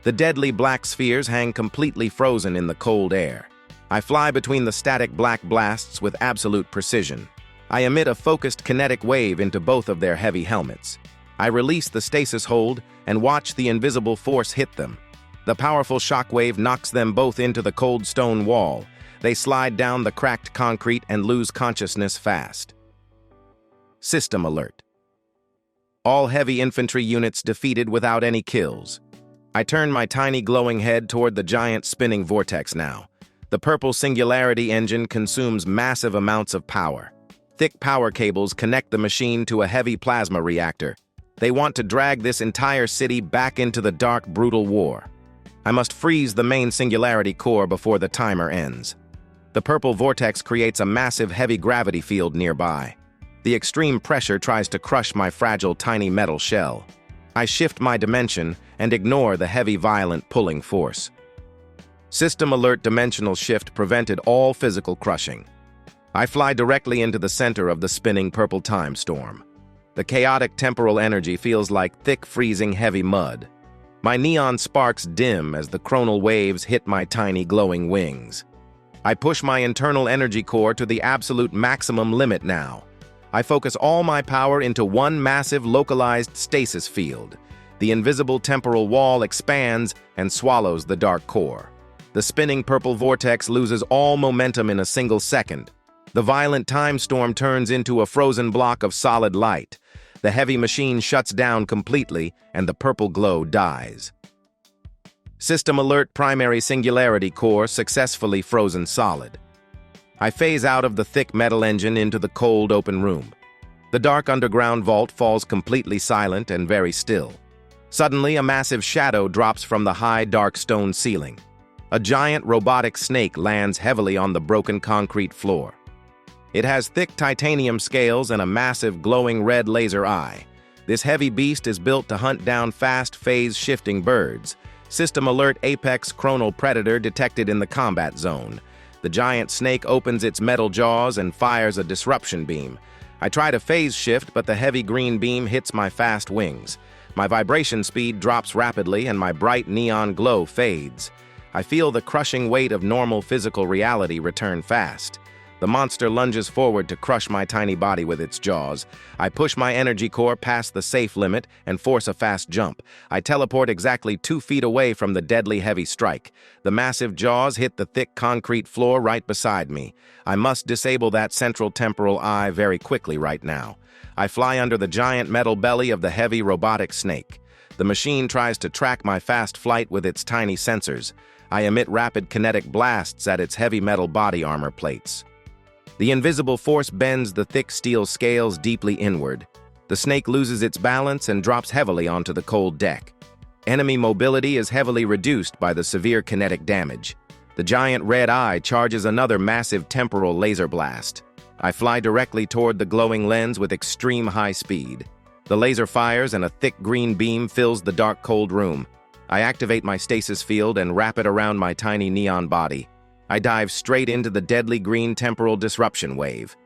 The deadly black spheres hang completely frozen in the cold air. I fly between the static black blasts with absolute precision. I emit a focused kinetic wave into both of their heavy helmets. I release the stasis hold and watch the invisible force hit them. The powerful shockwave knocks them both into the cold stone wall. They slide down the cracked concrete and lose consciousness fast. System alert. All heavy infantry units defeated without any kills. I turn my tiny glowing head toward the giant spinning vortex now. The purple Singularity engine consumes massive amounts of power. Thick power cables connect the machine to a heavy plasma reactor. They want to drag this entire city back into the dark, brutal war. I must freeze the main Singularity core before the timer ends. The purple vortex creates a massive heavy gravity field nearby. The extreme pressure tries to crush my fragile tiny metal shell. I shift my dimension and ignore the heavy violent pulling force. System alert dimensional shift prevented all physical crushing. I fly directly into the center of the spinning purple time storm. The chaotic temporal energy feels like thick, freezing, heavy mud. My neon sparks dim as the chronal waves hit my tiny glowing wings. I push my internal energy core to the absolute maximum limit now. I focus all my power into one massive localized stasis field. The invisible temporal wall expands and swallows the dark core. The spinning purple vortex loses all momentum in a single second. The violent time storm turns into a frozen block of solid light. The heavy machine shuts down completely, and the purple glow dies. System alert primary Singularity core successfully frozen solid. I phase out of the thick metal engine into the cold open room. The dark underground vault falls completely silent and very still. Suddenly, a massive shadow drops from the high, dark stone ceiling. A giant robotic snake lands heavily on the broken concrete floor. It has thick titanium scales and a massive glowing red laser eye. This heavy beast is built to hunt down fast phase-shifting birds. System alert: apex chronal predator detected in the combat zone. The giant snake opens its metal jaws and fires a disruption beam. I try to phase shift, but the heavy green beam hits my fast wings. My vibration speed drops rapidly and my bright neon glow fades. I feel the crushing weight of normal physical reality return fast. The monster lunges forward to crush my tiny body with its jaws. I push my energy core past the safe limit and force a fast jump. I teleport exactly 2 feet away from the deadly heavy strike. The massive jaws hit the thick concrete floor right beside me. I must disable that central temporal eye very quickly right now. I fly under the giant metal belly of the heavy robotic snake. The machine tries to track my fast flight with its tiny sensors. I emit rapid kinetic blasts at its heavy metal body armor plates. The invisible force bends the thick steel scales deeply inward. The snake loses its balance and drops heavily onto the cold deck. Enemy mobility is heavily reduced by the severe kinetic damage. The giant red eye charges another massive temporal laser blast. I fly directly toward the glowing lens with extreme high speed. The laser fires and a thick green beam fills the dark, cold room. I activate my stasis field and wrap it around my tiny neon body. I dive straight into the deadly green temporal disruption wave.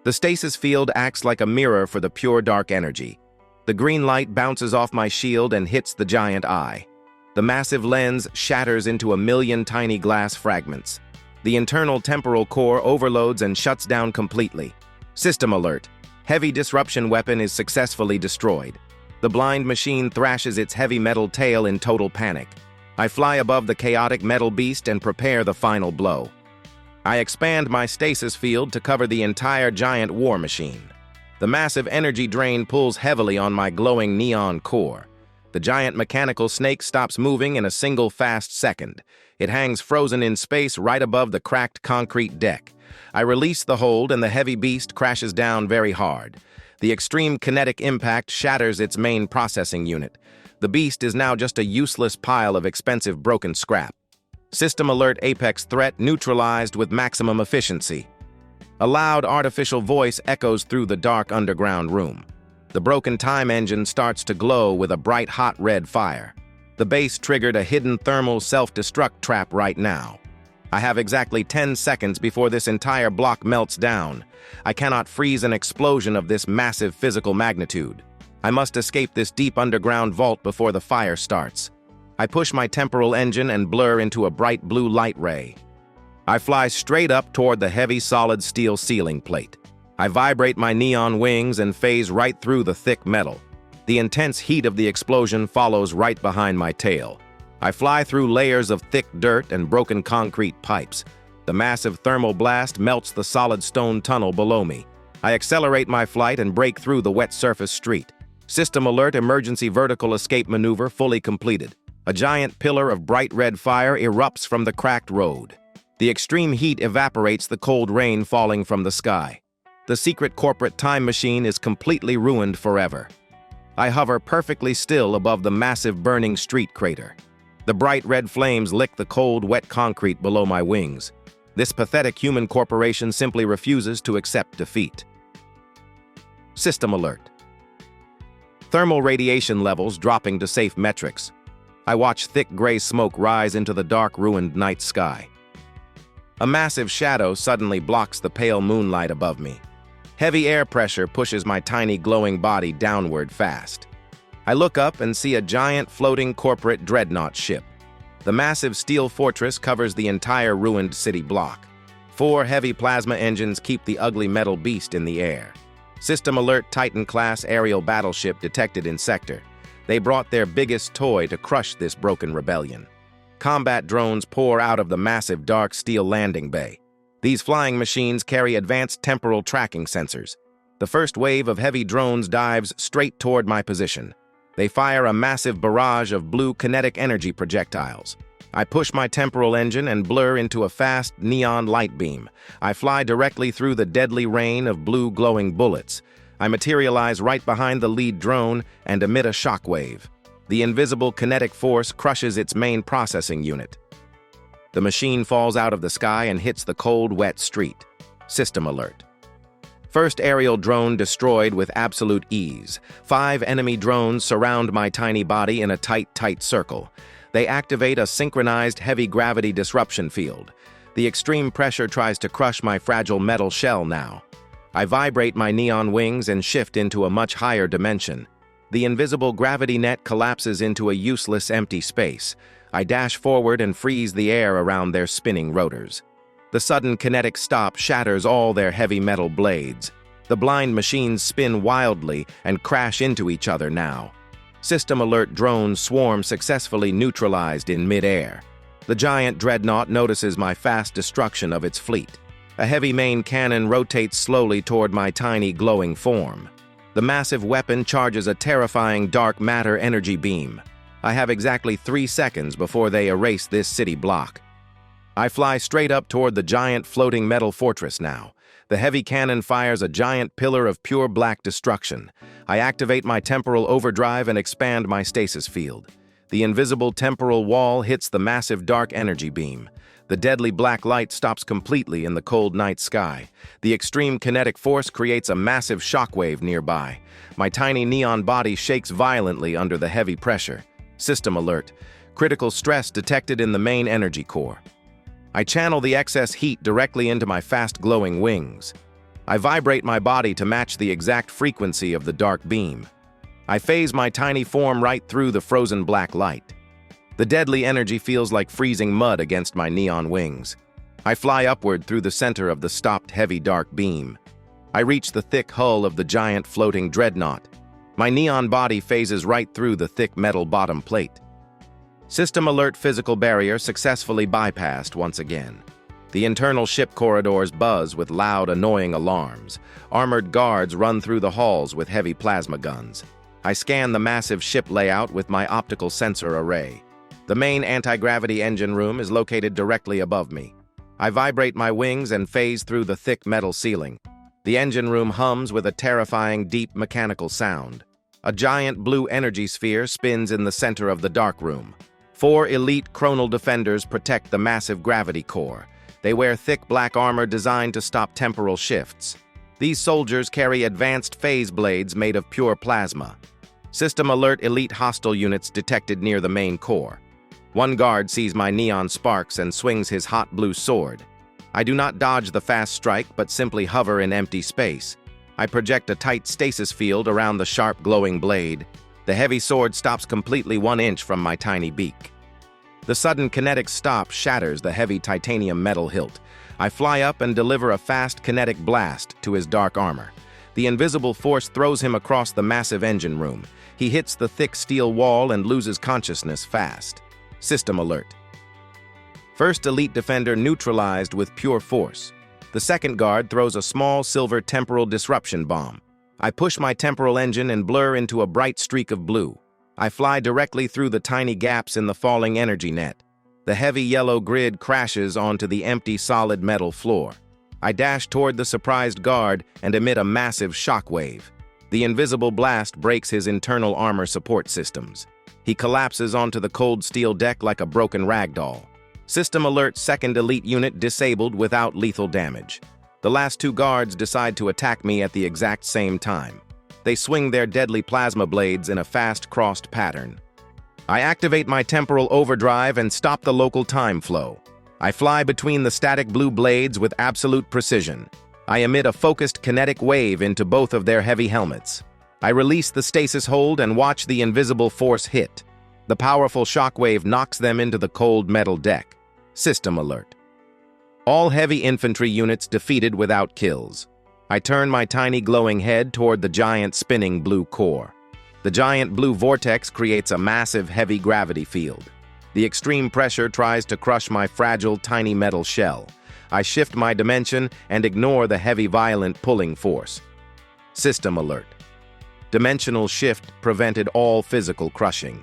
The stasis field acts like a mirror for the pure dark energy. The green light bounces off my shield and hits the giant eye. The massive lens shatters into a million tiny glass fragments. The internal temporal core overloads and shuts down completely. System alert: heavy disruption weapon is successfully destroyed. The blind machine thrashes its heavy metal tail in total panic. I fly above the chaotic metal beast and prepare the final blow. I expand my stasis field to cover the entire giant war machine. The massive energy drain pulls heavily on my glowing neon core. The giant mechanical snake stops moving in a single fast second. It hangs frozen in space right above the cracked concrete deck. I release the hold and the heavy beast crashes down very hard. The extreme kinetic impact shatters its main processing unit. The beast is now just a useless pile of expensive broken scrap. System alert: apex threat neutralized with maximum efficiency. A loud artificial voice echoes through the dark underground room. The broken time engine starts to glow with a bright hot red fire. The base triggered a hidden thermal self-destruct trap right now. I have exactly 10 seconds before this entire block melts down. I cannot freeze an explosion of this massive physical magnitude. I must escape this deep underground vault before the fire starts. I push my temporal engine and blur into a bright blue light ray. I fly straight up toward the heavy solid steel ceiling plate. I vibrate my neon wings and phase right through the thick metal. The intense heat of the explosion follows right behind my tail. I fly through layers of thick dirt and broken concrete pipes. The massive thermal blast melts the solid stone tunnel below me. I accelerate my flight and break through the wet surface street. System alert: emergency vertical escape maneuver fully completed. A giant pillar of bright red fire erupts from the cracked road. The extreme heat evaporates the cold rain falling from the sky. The secret corporate time machine is completely ruined forever. I hover perfectly still above the massive burning street crater. The bright red flames lick the cold, wet concrete below my wings. This pathetic human corporation simply refuses to accept defeat. System alert: thermal radiation levels dropping to safe metrics. I watch thick gray smoke rise into the dark, ruined night sky. A massive shadow suddenly blocks the pale moonlight above me. Heavy air pressure pushes my tiny glowing body downward fast. I look up and see a giant floating corporate dreadnought ship. The massive steel fortress covers the entire ruined city block. 4 heavy plasma engines keep the ugly metal beast in the air. System alert: Titan-class aerial battleship detected in sector. They brought their biggest toy to crush this broken rebellion. Combat drones pour out of the massive dark steel landing bay. These flying machines carry advanced temporal tracking sensors. The first wave of heavy drones dives straight toward my position. They fire a massive barrage of blue kinetic energy projectiles. I push my temporal engine and blur into a fast neon light beam. I fly directly through the deadly rain of blue glowing bullets. I materialize right behind the lead drone and emit a shockwave. The invisible kinetic force crushes its main processing unit. The machine falls out of the sky and hits the cold, wet street. System alert. First aerial drone destroyed with absolute ease. 5 enemy drones surround my tiny body in a tight circle. They activate a synchronized heavy gravity disruption field. The extreme pressure tries to crush my fragile metal shell now. I vibrate my neon wings and shift into a much higher dimension. The invisible gravity net collapses into a useless empty space. I dash forward and freeze the air around their spinning rotors. The sudden kinetic stop shatters all their heavy metal blades. The blind machines spin wildly and crash into each other now. System alert drone swarm successfully neutralized in mid-air. The giant dreadnought notices my fast destruction of its fleet. A heavy main cannon rotates slowly toward my tiny glowing form. The massive weapon charges a terrifying dark matter energy beam. I have exactly 3 seconds before they erase this city block. I fly straight up toward the giant floating metal fortress now. The heavy cannon fires a giant pillar of pure black destruction. I activate my temporal overdrive and expand my stasis field. The invisible temporal wall hits the massive dark energy beam. The deadly black light stops completely in the cold night sky. The extreme kinetic force creates a massive shockwave nearby. My tiny neon body shakes violently under the heavy pressure. System alert. Critical stress detected in the main energy core. I channel the excess heat directly into my fast-glowing wings. I vibrate my body to match the exact frequency of the dark beam. I phase my tiny form right through the frozen black light. The deadly energy feels like freezing mud against my neon wings. I fly upward through the center of the stopped heavy dark beam. I reach the thick hull of the giant floating dreadnought. My neon body phases right through the thick metal bottom plate. System alert physical barrier successfully bypassed once again. The internal ship corridors buzz with loud, annoying alarms. Armored guards run through the halls with heavy plasma guns. I scan the massive ship layout with my optical sensor array. The main anti-gravity engine room is located directly above me. I vibrate my wings and phase through the thick metal ceiling. The engine room hums with a terrifying, deep mechanical sound. A giant blue energy sphere spins in the center of the dark room. 4 elite chronal defenders protect the massive gravity core. They wear thick black armor designed to stop temporal shifts. These soldiers carry advanced phase blades made of pure plasma. System alert elite hostile units detected near the main core. One guard sees my neon sparks and swings his hot blue sword. I do not dodge the fast strike, but simply hover in empty space. I project a tight stasis field around the sharp glowing blade. The heavy sword stops completely 1 inch from my tiny beak. The sudden kinetic stop shatters the heavy titanium metal hilt. I fly up and deliver a fast kinetic blast to his dark armor. The invisible force throws him across the massive engine room. He hits the thick steel wall and loses consciousness fast. System alert. First elite defender neutralized with pure force. The second guard throws a small silver temporal disruption bomb. I push my temporal engine and blur into a bright streak of blue. I fly directly through the tiny gaps in the falling energy net. The heavy yellow grid crashes onto the empty solid metal floor. I dash toward the surprised guard and emit a massive shockwave. The invisible blast breaks his internal armor support systems. He collapses onto the cold steel deck like a broken ragdoll. System alert second elite unit disabled without lethal damage. The last 2 guards decide to attack me at the exact same time. They swing their deadly plasma blades in a fast crossed pattern. I activate my temporal overdrive and stop the local time flow. I fly between the static blue blades with absolute precision. I emit a focused kinetic wave into both of their heavy helmets. I release the stasis hold and watch the invisible force hit. The powerful shockwave knocks them into the cold metal deck. System alert. All heavy infantry units defeated without kills. I turn my tiny glowing head toward the giant spinning blue core. The giant blue vortex creates a massive heavy gravity field. The extreme pressure tries to crush my fragile tiny metal shell. I shift my dimension and ignore the heavy violent pulling force. System alert. Dimensional shift prevented all physical crushing.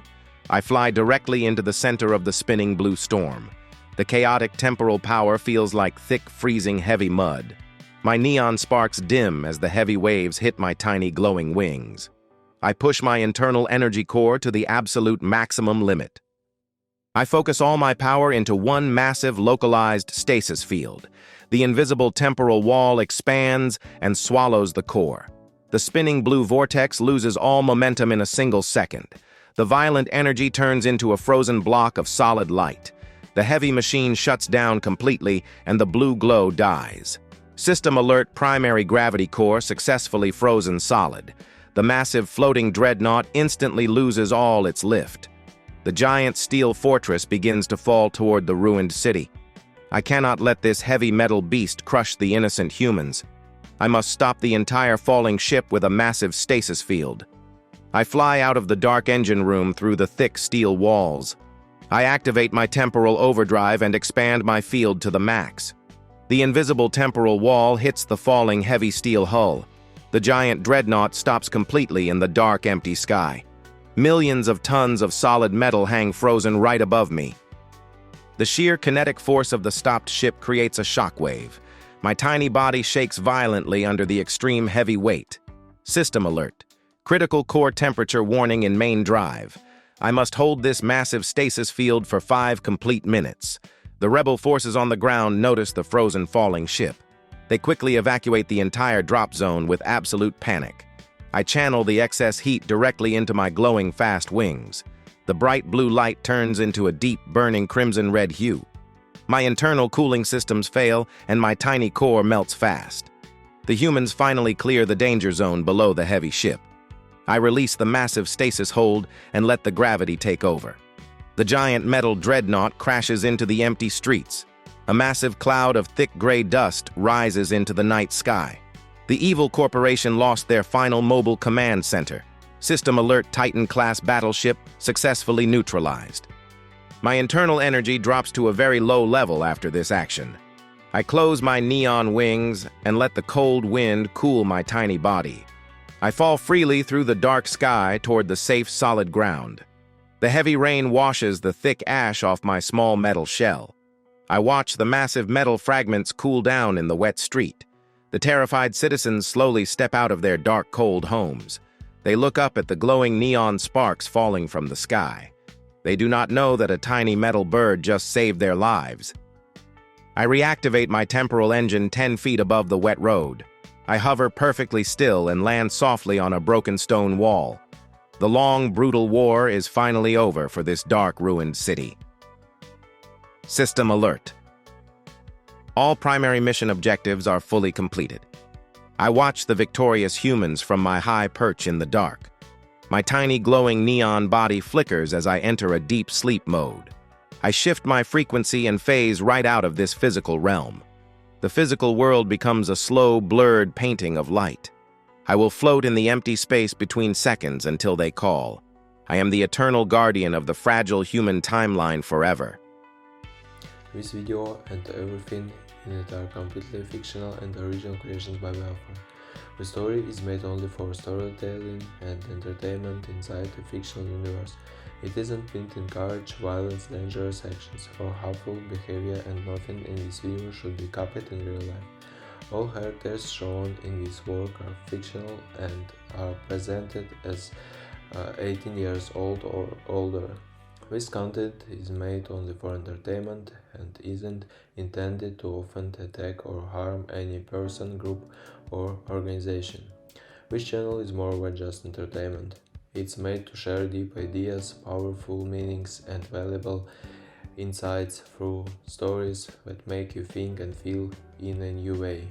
I fly directly into the center of the spinning blue storm. The chaotic temporal power feels like thick, freezing, heavy mud. My neon sparks dim as the heavy waves hit my tiny glowing wings. I push my internal energy core to the absolute maximum limit. I focus all my power into one massive localized stasis field. The invisible temporal wall expands and swallows the core. The spinning blue vortex loses all momentum in a single second. The violent energy turns into a frozen block of solid light. The heavy machine shuts down completely and the blue glow dies. System alert primary gravity core successfully frozen solid. The massive floating dreadnought instantly loses all its lift. The giant steel fortress begins to fall toward the ruined city. I cannot let this heavy metal beast crush the innocent humans. I must stop the entire falling ship with a massive stasis field. I fly out of the dark engine room through the thick steel walls. I activate my temporal overdrive and expand my field to the max. The invisible temporal wall hits the falling heavy steel hull. The giant dreadnought stops completely in the dark, empty sky. Millions of tons of solid metal hang frozen right above me. The sheer kinetic force of the stopped ship creates a shockwave. My tiny body shakes violently under the extreme heavy weight. System alert. Critical core temperature warning in main drive. I must hold this massive stasis field for 5 complete minutes. The rebel forces on the ground notice the frozen falling ship. They quickly evacuate the entire drop zone with absolute panic. I channel the excess heat directly into my glowing fast wings. The bright blue light turns into a deep, burning crimson-red hue. My internal cooling systems fail, and my tiny core melts fast. The humans finally clear the danger zone below the heavy ship. I release the massive stasis hold and let the gravity take over. The giant metal dreadnought crashes into the empty streets. A massive cloud of thick gray dust rises into the night sky. The evil corporation lost their final mobile command center. System alert Titan-class battleship successfully neutralized. My internal energy drops to a very low level after this action. I close my neon wings and let the cold wind cool my tiny body. I fall freely through the dark sky toward the safe, solid ground. The heavy rain washes the thick ash off my small metal shell. I watch the massive metal fragments cool down in the wet street. The terrified citizens slowly step out of their dark, cold homes. They look up at the glowing neon sparks falling from the sky. They do not know that a tiny metal bird just saved their lives. I reactivate my temporal engine 10 feet above the wet road. I hover perfectly still and land softly on a broken stone wall. The long, brutal war is finally over for this dark, ruined city. System alert. All primary mission objectives are fully completed. I watch the victorious humans from my high perch in the dark. My tiny glowing neon body flickers as I enter a deep sleep mode. I shift my frequency and phase right out of this physical realm. The physical world becomes a slow, blurred painting of light. I will float in the empty space between seconds until they call. I am the eternal guardian of the fragile human timeline forever.
This video and everything in it are completely fictional and original creations by the author. The story is made only for storytelling and entertainment inside a fictional universe. It isn't meant to encourage violence, dangerous actions, or harmful behavior, and nothing in this video should be copied in real life. All characters shown in this work are fictional and are presented as 18 years old or older. This content is made only for entertainment and isn't intended to offend, attack, or harm any person, group, or organization. This channel is more than just entertainment. It's made to share deep ideas, powerful meanings, and valuable insights through stories that make you think and feel in a new way.